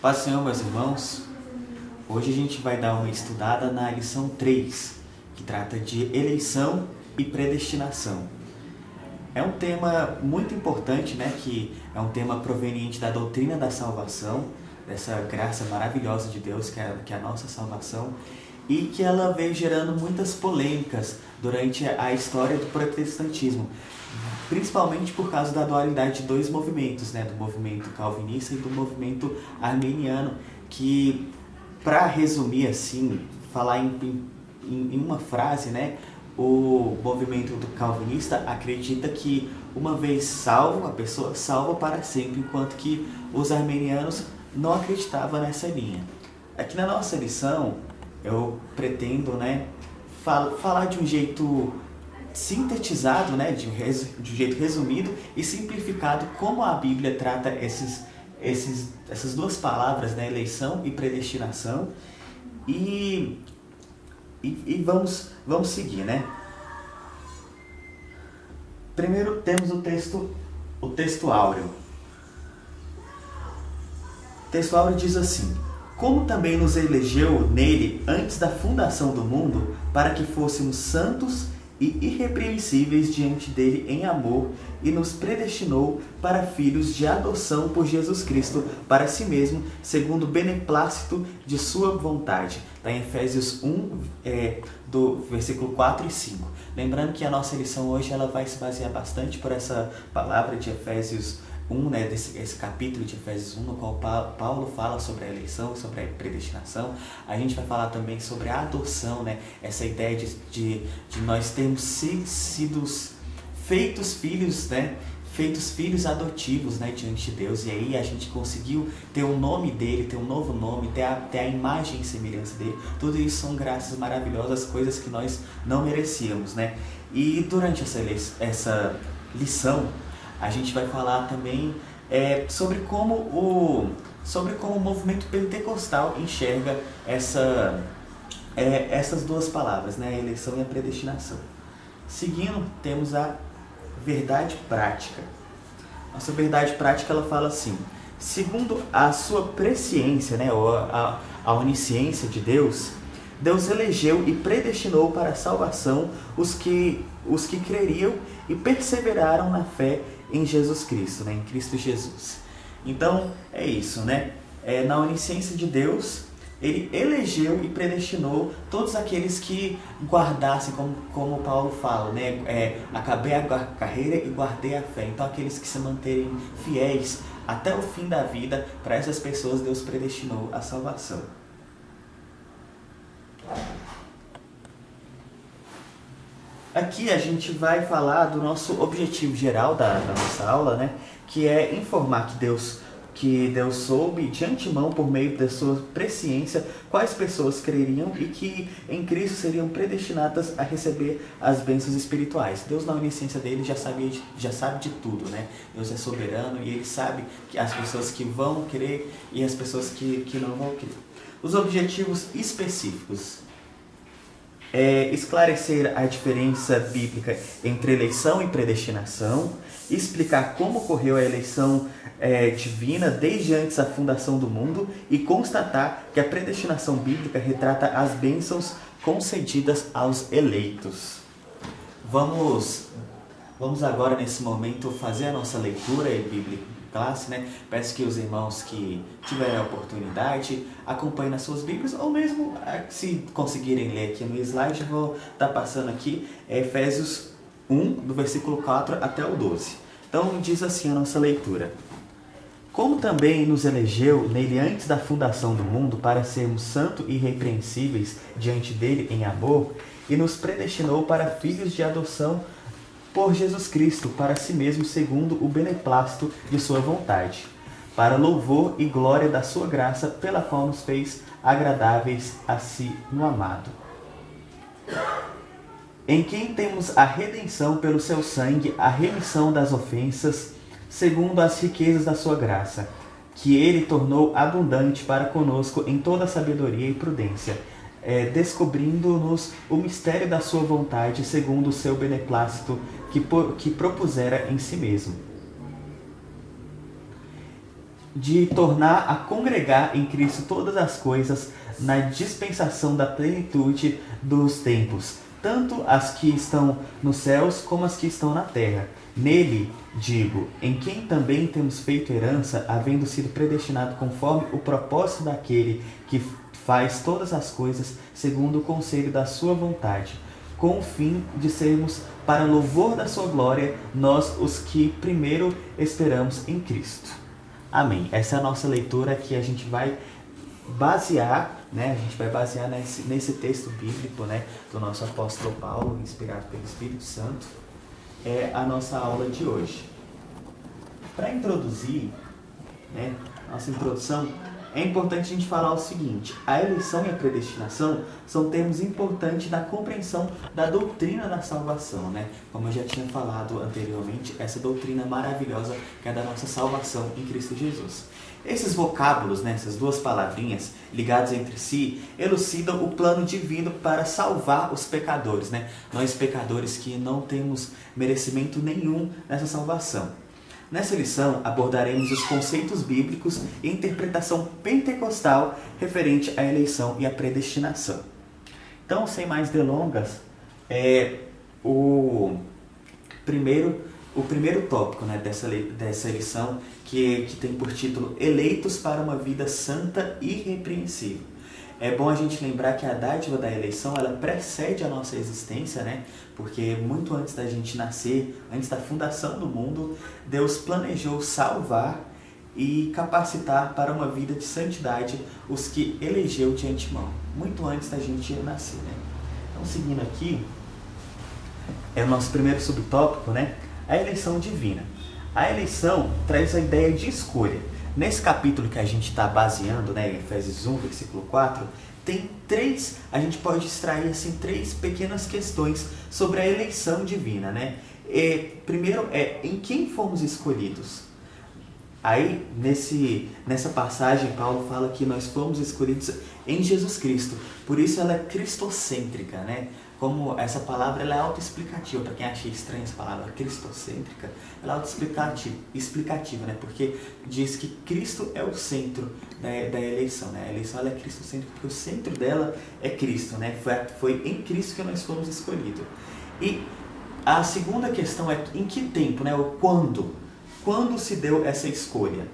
Paz do Senhor, meus irmãos. Hoje a gente vai dar uma estudada na lição 3, que trata de eleição e predestinação. É um tema muito importante, né? Que é um tema proveniente da doutrina da salvação, dessa graça maravilhosa de Deus, que é a nossa salvação, e que ela veio gerando muitas polêmicas durante a história do protestantismo, principalmente por causa da dualidade de dois movimentos, né, do movimento calvinista e do movimento arminiano, que, para resumir assim, falar em uma frase, né, o movimento do calvinista acredita que uma vez salvo, a pessoa salva para sempre, enquanto que os arminianos não acreditavam nessa linha. Aqui na nossa lição, eu pretendo, né, falar de um jeito sintetizado, né, de um jeito resumido e simplificado, como a Bíblia trata essas duas palavras, né, eleição e predestinação, e vamos seguir, né? Primeiro temos o texto áureo. O texto áureo diz assim: como também nos elegeu nele antes da fundação do mundo, para que fôssemos santos e irrepreensíveis diante dele em amor, e nos predestinou para filhos de adoção por Jesus Cristo para si mesmo, segundo o beneplácito de sua vontade. Está em Efésios 1, do versículo 4 e 5. Lembrando que a nossa lição hoje ela vai se basear bastante por essa palavra de Efésios 1, né, esse capítulo de Efésios 1, no qual Paulo fala sobre a eleição, sobre a predestinação. A gente vai falar também sobre a adoção, né, essa ideia de nós termos sido feitos filhos, né, feitos filhos adotivos, né, diante de Deus. E aí a gente conseguiu ter o nome dele, ter um novo nome, ter a imagem e semelhança dele. Tudo isso são graças maravilhosas, coisas que nós não merecíamos, né? E durante essa lição, a gente vai falar também sobre como o movimento pentecostal enxerga essas duas palavras, né? A eleição e a predestinação. Seguindo, temos a verdade prática. Nossa verdade prática, ela fala assim: segundo a sua presciência, né? Ou a onisciência de Deus, Deus elegeu e predestinou para a salvação os que creriam e perseveraram na fé em Jesus Cristo, né? Em Cristo Jesus. Então, é isso, né? Na onisciência de Deus, Ele elegeu e predestinou todos aqueles que guardassem, como Paulo fala, né? Acabei a carreira e guardei a fé. Então, aqueles que se manterem fiéis até o fim da vida, para essas pessoas Deus predestinou a salvação. Aqui a gente vai falar do nosso objetivo geral da nossa aula, né? Que é informar que Deus soube de antemão, por meio da sua presciência, quais pessoas creriam e que em Cristo seriam predestinadas a receber as bênçãos espirituais. Deus, na onisciência dele, já sabe de tudo, né? Deus é soberano e ele sabe que as pessoas que vão crer e as pessoas que não vão crer. Os objetivos específicos: esclarecer a diferença bíblica entre eleição e predestinação, explicar como ocorreu a eleição divina desde antes da fundação do mundo e constatar que a predestinação bíblica retrata as bênçãos concedidas aos eleitos. Vamos agora, nesse momento, fazer a nossa leitura bíblica classe, né? Peço que os irmãos que tiverem a oportunidade acompanhem nas suas Bíblias, ou mesmo se conseguirem ler aqui no slide, vou estar passando aqui Efésios 1, do versículo 4 até o 12. Então diz assim a nossa leitura: como também nos elegeu nele antes da fundação do mundo para sermos santos e irrepreensíveis diante dele em amor, e nos predestinou para filhos de adoção por Jesus Cristo, para si mesmo, segundo o beneplácito de sua vontade, para louvor e glória da sua graça, pela qual nos fez agradáveis a si no amado, em quem temos a redenção pelo seu sangue, a remissão das ofensas, segundo as riquezas da sua graça, que ele tornou abundante para conosco em toda sabedoria e prudência, descobrindo-nos o mistério da sua vontade, segundo o seu beneplácito que propusera em si mesmo, de tornar a congregar em Cristo todas as coisas na dispensação da plenitude dos tempos, tanto as que estão nos céus como as que estão na terra. Nele, digo, em quem também temos feito herança, havendo sido predestinado conforme o propósito daquele que faz todas as coisas segundo o conselho da sua vontade, com o fim de sermos, para louvor da sua glória, nós os que primeiro esperamos em Cristo. Amém. Essa é a nossa leitura que a gente vai basear, né? A gente vai basear nesse texto bíblico, né, do nosso apóstolo Paulo, inspirado pelo Espírito Santo. É a nossa aula de hoje. Para introduzir, né, nossa introdução, é importante a gente falar o seguinte: a eleição e a predestinação são termos importantes na compreensão da doutrina da salvação, né? Como eu já tinha falado anteriormente, essa doutrina maravilhosa que é da nossa salvação em Cristo Jesus. Esses vocábulos, né, essas duas palavrinhas ligadas entre si, elucidam o plano divino para salvar os pecadores, né? Nós pecadores que não temos merecimento nenhum nessa salvação. Nessa lição abordaremos os conceitos bíblicos e interpretação pentecostal referente à eleição e à predestinação. Então, sem mais delongas, o primeiro tópico, né, dessa lição, que tem por título Eleitos para uma vida santa e irrepreensível. É bom a gente lembrar que a dádiva da eleição, ela precede a nossa existência, né? Porque muito antes da gente nascer, antes da fundação do mundo, Deus planejou salvar e capacitar para uma vida de santidade os que elegeu de antemão, muito antes da gente nascer, né? Então, seguindo aqui, é o nosso primeiro subtópico, né? A eleição divina. A eleição traz a ideia de escolha. Nesse capítulo que a gente está baseando, né, em Efésios 1, versículo 4, a gente pode extrair assim, 3 pequenas questões sobre a eleição divina, né? Primeiro em quem fomos escolhidos. Aí, nessa passagem, Paulo fala que nós fomos escolhidos em Jesus Cristo. Por isso ela é cristocêntrica, né? Como essa palavra ela é autoexplicativa, para quem acha estranha essa palavra cristocêntrica, ela é autoexplicativa, né? Porque diz que Cristo é o centro da eleição, né? A eleição ela é cristocêntrica porque o centro dela é Cristo, né? Foi em Cristo que nós fomos escolhidos. E a segunda questão é em que tempo, né? O quando? Quando se deu essa escolha?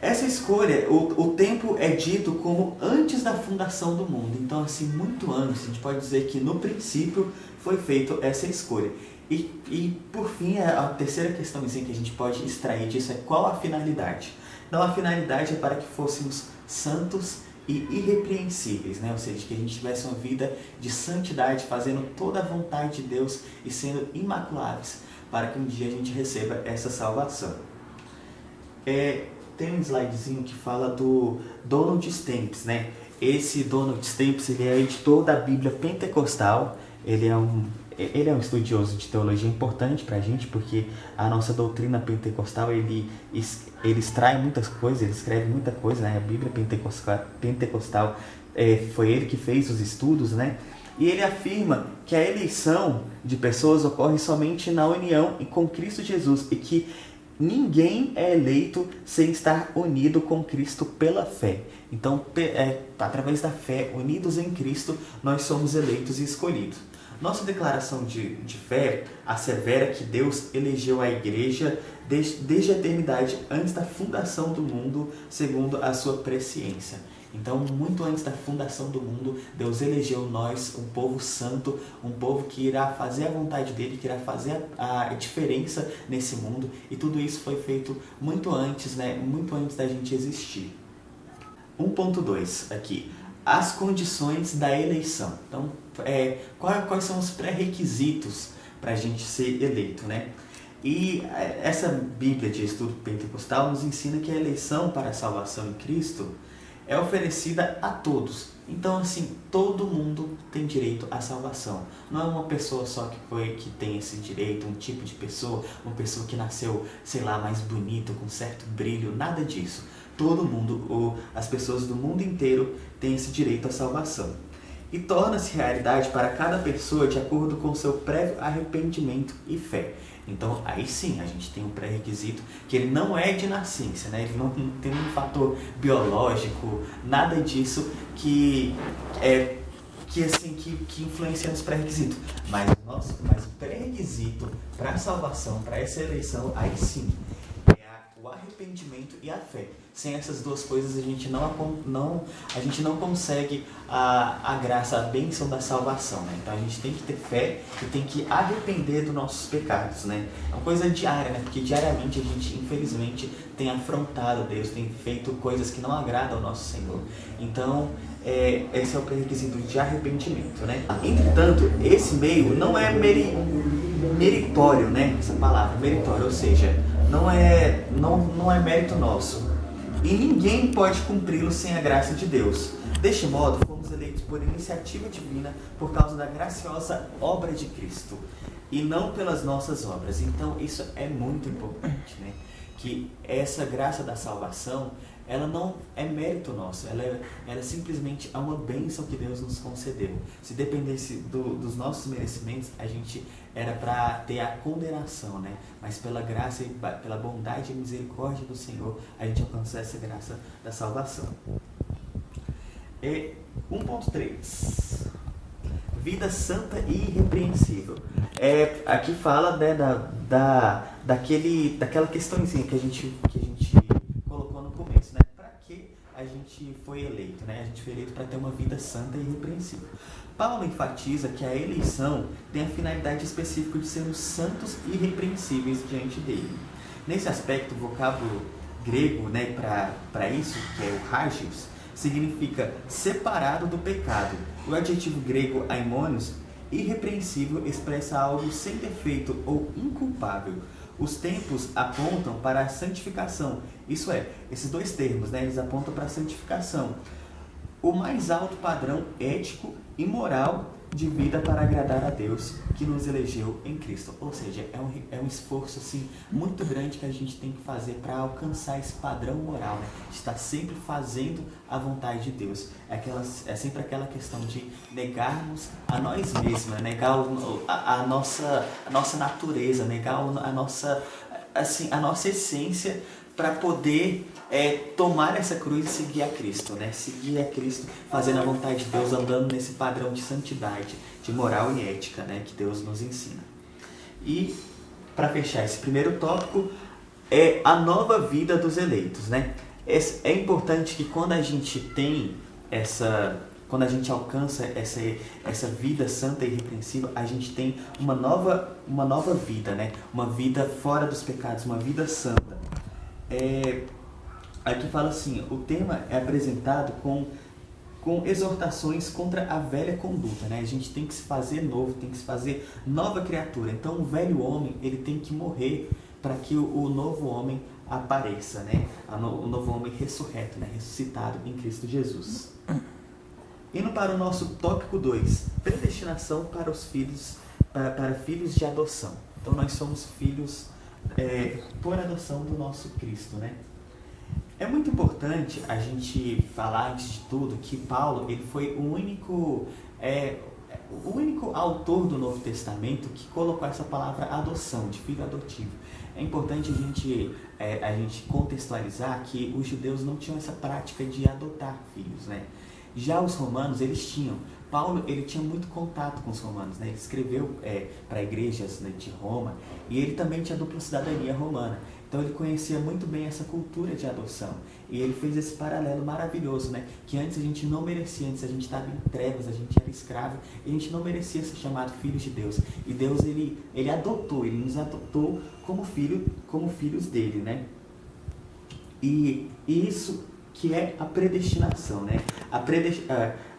Essa escolha, o tempo é dito como antes da fundação do mundo. Então, assim, muito antes, a gente pode dizer que no princípio foi feita essa escolha. E por fim, a terceira questãozinha que a gente pode extrair disso é qual a finalidade. Então, a finalidade é para que fôssemos santos e irrepreensíveis, né? Ou seja, que a gente tivesse uma vida de santidade, fazendo toda a vontade de Deus e sendo imaculáveis, para que um dia a gente receba essa salvação. Tem um slidezinho que fala do Donald Stamps, né? Esse Donald Stamps, ele é editor da Bíblia Pentecostal. Ele é um estudioso de teologia importante para a gente, porque a nossa doutrina pentecostal, ele extrai muitas coisas, ele escreve muita coisa, né? A Bíblia Pentecostal foi ele que fez os estudos, né? E ele afirma que a eleição de pessoas ocorre somente na união com Cristo Jesus e que ninguém é eleito sem estar unido com Cristo pela fé. Então, através da fé, unidos em Cristo, nós somos eleitos e escolhidos. Nossa declaração de fé assevera que Deus elegeu a igreja desde a eternidade, antes da fundação do mundo, segundo a sua presciência. Então, muito antes da fundação do mundo, Deus elegeu nós, um povo santo, um povo que irá fazer a vontade dele, que irá fazer a diferença nesse mundo. E tudo isso foi feito muito antes, né? Muito antes da gente existir. 1.2 aqui. As condições da eleição. Então, quais são os pré-requisitos para a gente ser eleito, né? E essa Bíblia de Estudo Pentecostal nos ensina que a eleição para a salvação em Cristo é oferecida a todos. Então, assim, todo mundo tem direito à salvação. Não é uma pessoa só que tem esse direito, um tipo de pessoa, uma pessoa que nasceu, sei lá, mais bonita, com certo brilho, nada disso. Todo mundo, as pessoas do mundo inteiro têm esse direito à salvação. E torna-se realidade para cada pessoa de acordo com seu prévio arrependimento e fé. Então, aí sim, a gente tem um pré-requisito que ele não é de nascença, né? Ele não tem um fator biológico, nada disso que influencia nos pré-requisitos. Mas o pré-requisito para a salvação, para essa eleição, aí sim, o arrependimento e a fé. Sem essas duas coisas a gente não consegue a graça, a bênção da salvação, né? Então a gente tem que ter fé e tem que arrepender dos nossos pecados, né? É uma coisa diária, né? Porque diariamente a gente, infelizmente, tem afrontado Deus, tem feito coisas que não agradam ao nosso Senhor. Então, esse é o pré-requisito de arrependimento, né? Entretanto, esse meio não é meritório, né? Essa palavra, meritório, ou seja, não é mérito nosso. E ninguém pode cumpri-lo sem a graça de Deus. Deste modo, fomos eleitos por iniciativa divina por causa da graciosa obra de Cristo e não pelas nossas obras. Então, isso é muito importante, né? Que essa graça da salvação, ela não é mérito nosso, ela simplesmente é uma bênção que Deus nos concedeu. Se dependesse dos nossos merecimentos, a gente era para ter a condenação, né? Mas pela graça e pela bondade e misericórdia do Senhor, a gente alcançou essa graça da salvação. 1.3 Vida santa e irrepreensível. Aqui fala, né, daquela questãozinha que a gente colocou no começo, né? Para que a gente foi eleito, né? A gente foi eleito para ter uma vida santa e irrepreensível. Paulo enfatiza que a eleição tem a finalidade específica de sermos santos e irrepreensíveis diante dele. Nesse aspecto, o vocábulo grego, né, para isso, que é o hagios, significa separado do pecado. O adjetivo grego aimonios, irrepreensível, expressa algo sem defeito ou inculpável. Os tempos apontam para a santificação. Isso é, esses dois termos, né, eles apontam para a santificação. O mais alto padrão ético e moral de vida para agradar a Deus que nos elegeu em Cristo. Ou seja, é um esforço assim, muito grande que a gente tem que fazer para alcançar esse padrão moral, né? De estar sempre fazendo a vontade de Deus. É sempre aquela questão de negarmos a nós mesmos, negar a nossa natureza, negar a nossa essência para poder tomar essa cruz e seguir a Cristo, né? Seguir a Cristo, fazendo a vontade de Deus, andando nesse padrão de santidade, de moral e ética, né? Que Deus nos ensina. E, para fechar esse primeiro tópico, é a nova vida dos eleitos, né? É importante que quando a gente tem quando a gente alcança essa vida santa e irrepreensível, a gente tem uma nova vida, né? Uma vida fora dos pecados, uma vida santa. Aqui fala assim, o tema é apresentado com exortações contra a velha conduta, né? A gente tem que se fazer novo, tem que se fazer nova criatura. Então o velho homem, ele tem que morrer para que o novo homem apareça, né? O novo homem ressurreto, né? Ressuscitado em Cristo Jesus. Indo para o nosso tópico 2, predestinação para os filhos, para filhos de adoção. Então nós somos filhos por adoção do nosso Cristo, né? É muito importante a gente falar, antes de tudo, que Paulo ele foi o único autor do Novo Testamento que colocou essa palavra adoção, de filho adotivo. É importante a gente contextualizar que os judeus não tinham essa prática de adotar filhos, né? Já os romanos, eles tinham. Paulo, ele tinha muito contato com os romanos, né? Ele escreveu para igrejas, né, de Roma, e ele também tinha dupla cidadania romana. Então ele conhecia muito bem essa cultura de adoção. E ele fez esse paralelo maravilhoso, né? Que antes a gente não merecia, antes a gente estava em trevas, a gente era escravo, e a gente não merecia ser chamado filhos de Deus. E Deus, ele nos adotou como filhos dele, né? E isso que é a predestinação, né?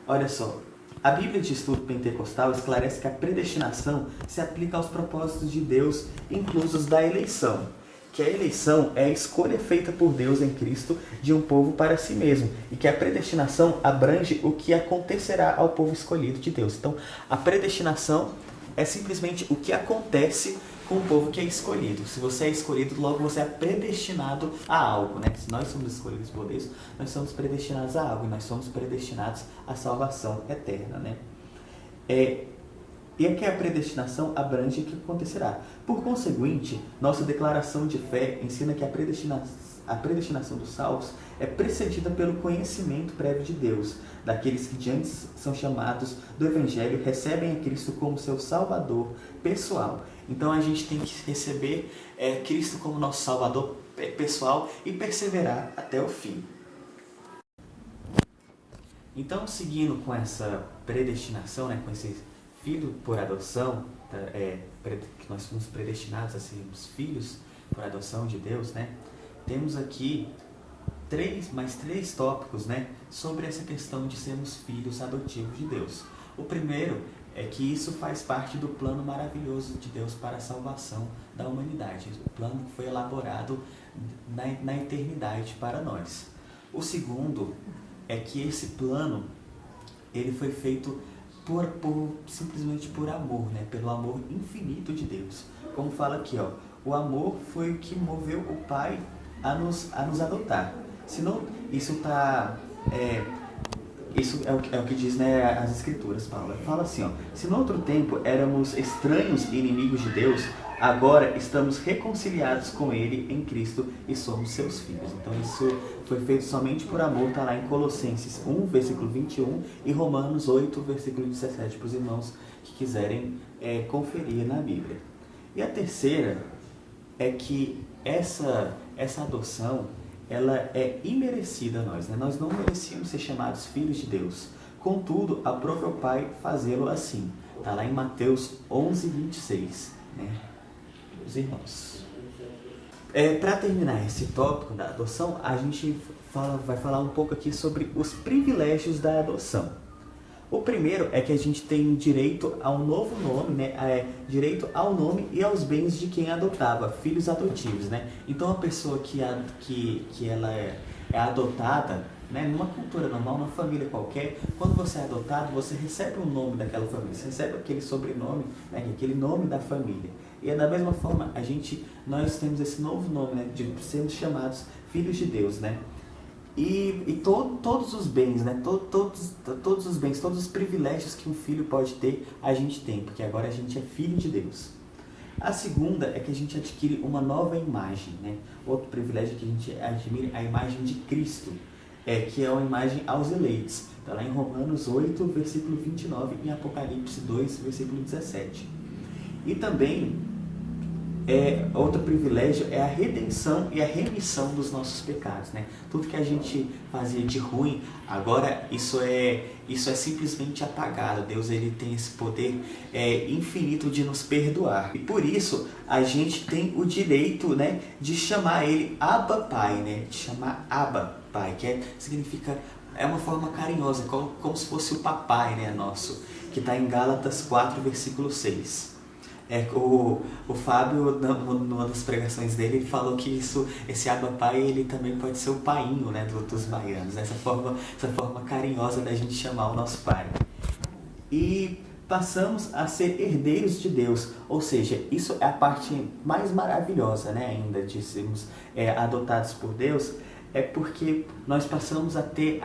Olha só, a Bíblia de Estudo Pentecostal esclarece que a predestinação se aplica aos propósitos de Deus, inclusos da eleição. Que a eleição é a escolha feita por Deus em Cristo de um povo para si mesmo, e que a predestinação abrange o que acontecerá ao povo escolhido de Deus. Então, a predestinação é simplesmente o que acontece com o povo que é escolhido. Se você é escolhido, logo você é predestinado a algo, né? Se nós somos escolhidos por Deus, nós somos predestinados a algo, e nós somos predestinados à salvação eterna, né? E é que a predestinação abrange o que acontecerá. Por conseguinte, nossa declaração de fé ensina que a predestinação dos salvos é precedida pelo conhecimento prévio de Deus, daqueles que de antes são chamados do Evangelho, recebem a Cristo como seu Salvador pessoal. Então a gente tem que receber Cristo como nosso Salvador pessoal e perseverar até o fim. Então, seguindo com essa predestinação, com esse filho por adoção, que nós fomos predestinados a sermos filhos por adoção de Deus, temos aqui mais três tópicos sobre essa questão de sermos filhos adotivos de Deus. O primeiro é que isso faz parte do plano maravilhoso de Deus para a salvação da humanidade. O plano que foi elaborado na eternidade para nós. O segundo é que esse plano ele foi feito simplesmente por amor, pelo amor infinito de Deus. Como fala aqui, o amor foi o que moveu o Pai a nos adotar. Senão, isso é o que diz as Escrituras, Paulo. Fala assim, se no outro tempo éramos estranhos e inimigos de Deus, agora estamos reconciliados com Ele em Cristo e somos seus filhos. Então isso foi feito somente por amor, está lá em Colossenses 1, versículo 21 e Romanos 8, versículo 17, para os irmãos que quiserem conferir na Bíblia. E a terceira é que essa adoção ela é imerecida a nós. Nós não merecíamos ser chamados filhos de Deus. Contudo, aprove ao Pai fazê-lo assim. Está lá em Mateus 11, 26. Os irmãos. Para terminar esse tópico da adoção, a gente vai falar um pouco aqui sobre os privilégios da adoção. O primeiro é que a gente tem direito a um novo nome, direito ao nome e aos bens de quem adotava, filhos adotivos. Então a pessoa que ela é adotada, numa cultura normal, numa família qualquer, quando você é adotado, você recebe o nome daquela família, você recebe aquele sobrenome, aquele nome da família. E da mesma forma, nós temos esse novo nome, de sermos chamados filhos de Deus, E todos os bens, todos os bens, todos os privilégios que um filho pode ter, a gente tem, porque agora a gente é filho de Deus. A segunda é que a gente adquire uma nova imagem, Outro privilégio que a gente admira é a imagem de Cristo, que é uma imagem aos eleitos. Está lá em Romanos 8, versículo 29 e em Apocalipse 2, versículo 17. E também, outro privilégio é a redenção e a remissão dos nossos pecados. Tudo que a gente fazia de ruim, agora isso é simplesmente apagado. Deus ele tem esse poder infinito de nos perdoar. E por isso a gente tem o direito de chamar ele Abba Pai, de chamar Abba Pai, que significa, é uma forma carinhosa, como se fosse o papai nosso, que está em Gálatas 4, versículo 6. O Fábio, numa das pregações dele, ele falou que esse Abba Pai, ele também pode ser o painho dos baianos, essa forma carinhosa da gente chamar o nosso pai. E passamos a ser herdeiros de Deus, ou seja, isso é a parte mais maravilhosa ainda de sermos adotados por Deus, é porque nós passamos a ter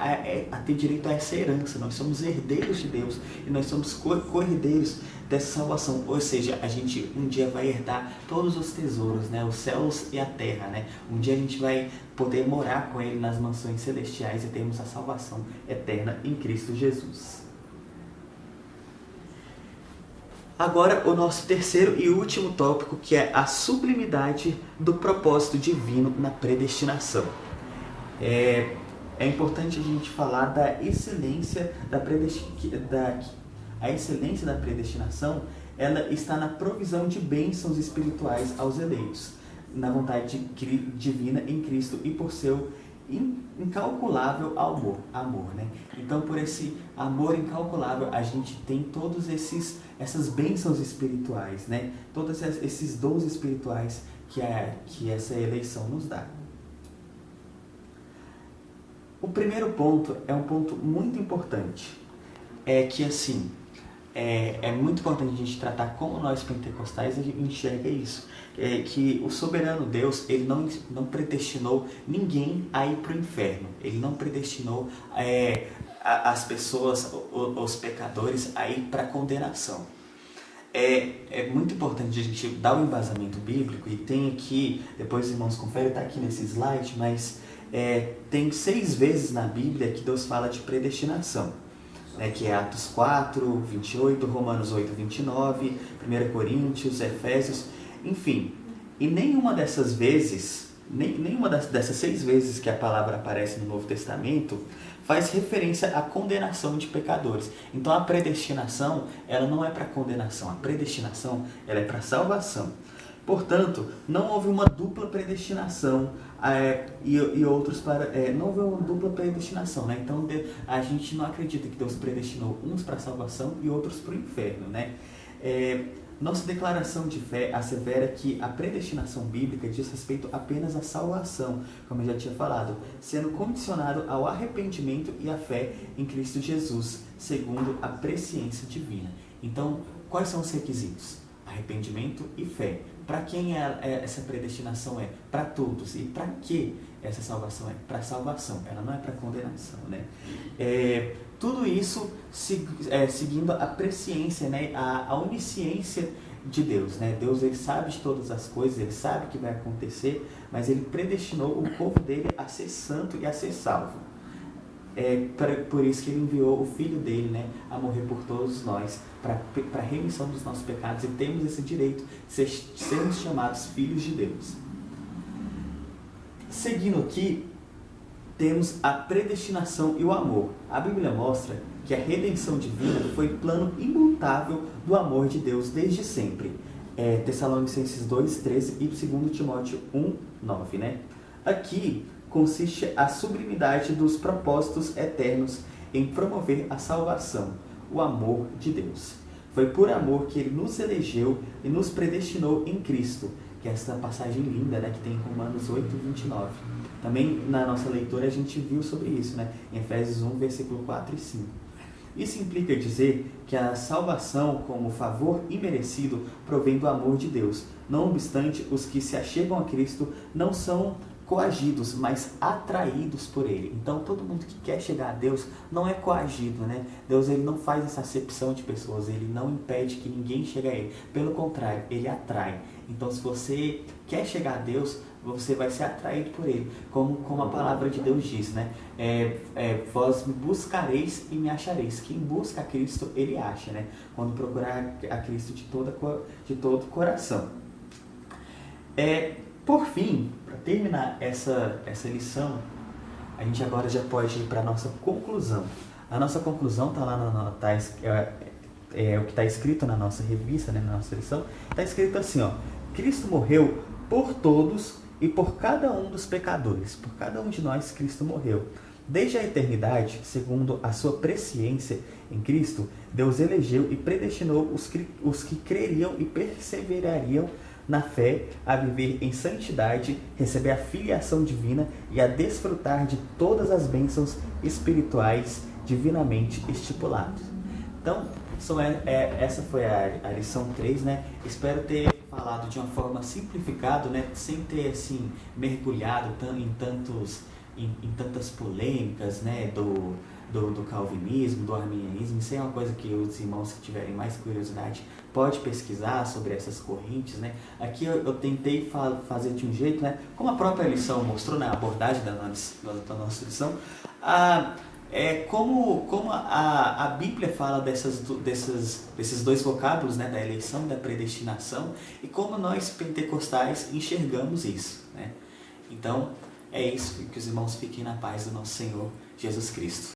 direito a essa herança. Nós somos herdeiros de Deus e nós somos co-herdeiros dessa salvação. Ou seja, a gente um dia vai herdar todos os tesouros, os céus e a terra. Um dia a gente vai poder morar com Ele nas mansões celestiais e termos a salvação eterna em Cristo Jesus. Agora, o nosso terceiro e último tópico, que é a sublimidade do propósito divino na predestinação. É importante a gente falar da excelência a excelência da predestinação. Ela está na provisão de bênçãos espirituais aos eleitos, na vontade divina em Cristo e por seu incalculável amor. Então, por esse amor incalculável, a gente tem todos essas bênçãos espirituais, todos esses dons espirituais que essa eleição nos dá. O primeiro ponto é um ponto muito importante, é que é muito importante a gente tratar como nós pentecostais a gente enxerga isso, que o soberano Deus, ele não predestinou ninguém a ir para o inferno, ele não predestinou as pessoas, os pecadores, a ir para a condenação. É muito importante a gente dar o embasamento bíblico, e tem aqui, depois os irmãos conferem, está aqui nesse slide, mas tem 6 vezes na Bíblia que Deus fala de predestinação, né, que é Atos 4, 28, Romanos 8, 29, 1 Coríntios, Efésios, enfim. E nenhuma dessas vezes, nenhuma dessas 6 vezes que a palavra aparece no Novo Testamento faz referência à condenação de pecadores. Então a predestinação, ela não é para condenação, a predestinação, ela é para salvação. Portanto, não houve uma dupla predestinação e outros para... não houve uma dupla predestinação, né? Então a gente não acredita que Deus predestinou uns para a salvação e outros para o inferno, né? Nossa declaração de fé assevera que a predestinação bíblica diz respeito apenas à salvação, como eu já tinha falado, sendo condicionado ao arrependimento e à fé em Cristo Jesus, segundo a presciência divina. Então, quais são os requisitos? Arrependimento e fé. Para quem essa predestinação é? Para todos. E para que essa salvação é? Para salvação. Ela não é para condenação, né? Tudo isso seguindo a presciência, né? A onisciência de Deus, né? Deus, ele sabe de todas as coisas, ele sabe o que vai acontecer, mas ele predestinou o povo dele a ser santo e a ser salvo. Por isso que ele enviou o Filho dele, né, a morrer por todos nós, para a remissão dos nossos pecados, e temos esse direito de sermos chamados filhos de Deus. Seguindo aqui, temos a predestinação e o amor. A Bíblia mostra que a redenção divina foi plano imutável do amor de Deus desde sempre. Tessalonicenses 2:13 e 2 Timóteo 1:9, né? Aqui consiste a sublimidade dos propósitos eternos em promover a salvação, o amor de Deus. Foi por amor que ele nos elegeu e nos predestinou em Cristo, que é essa passagem linda, né, que tem em Romanos 8:29. Também na nossa leitura a gente viu sobre isso, né, em Efésios 1, versículo 4 e 5. Isso implica dizer que a salvação, como favor imerecido, provém do amor de Deus. Não obstante, os que se achegam a Cristo não são coagidos, mas atraídos por Ele. Então, todo mundo que quer chegar a Deus não é coagido, né? Deus, ele não faz essa acepção de pessoas, ele não impede que ninguém chegue a Ele. Pelo contrário, Ele atrai. Então, se você quer chegar a Deus, você vai ser atraído por Ele. Como a palavra de Deus diz, né? Vós me buscareis e me achareis. Quem busca a Cristo, ele acha, né? Quando procurar a Cristo de todo o coração. Por fim, para terminar essa lição, a gente agora já pode ir para a nossa conclusão. A nossa conclusão está lá o que está escrito na nossa revista, né, na nossa lição. Está escrito assim, ó: Cristo morreu por todos e por cada um dos pecadores. Por cada um de nós, Cristo morreu. Desde a eternidade, segundo a sua presciência em Cristo, Deus elegeu e predestinou os que creriam e perseverariam na fé, a viver em santidade, receber a filiação divina e a desfrutar de todas as bênçãos espirituais divinamente estipuladas. Então, essa foi a lição 3, né? Espero ter falado de uma forma simplificada, né? Sem ter assim, mergulhado em tantas polêmicas, né? Do calvinismo, do arminianismo. Isso é uma coisa que os irmãos que tiverem mais curiosidade pode pesquisar sobre essas correntes, né? Aqui eu tentei fazer de um jeito, né? Como a própria lição mostrou na abordagem da nossa lição, como a Bíblia fala desses dois vocábulos, né? Da eleição e da predestinação, e como nós pentecostais enxergamos isso, né? Então, é isso, que os irmãos fiquem na paz do nosso Senhor Jesus Cristo.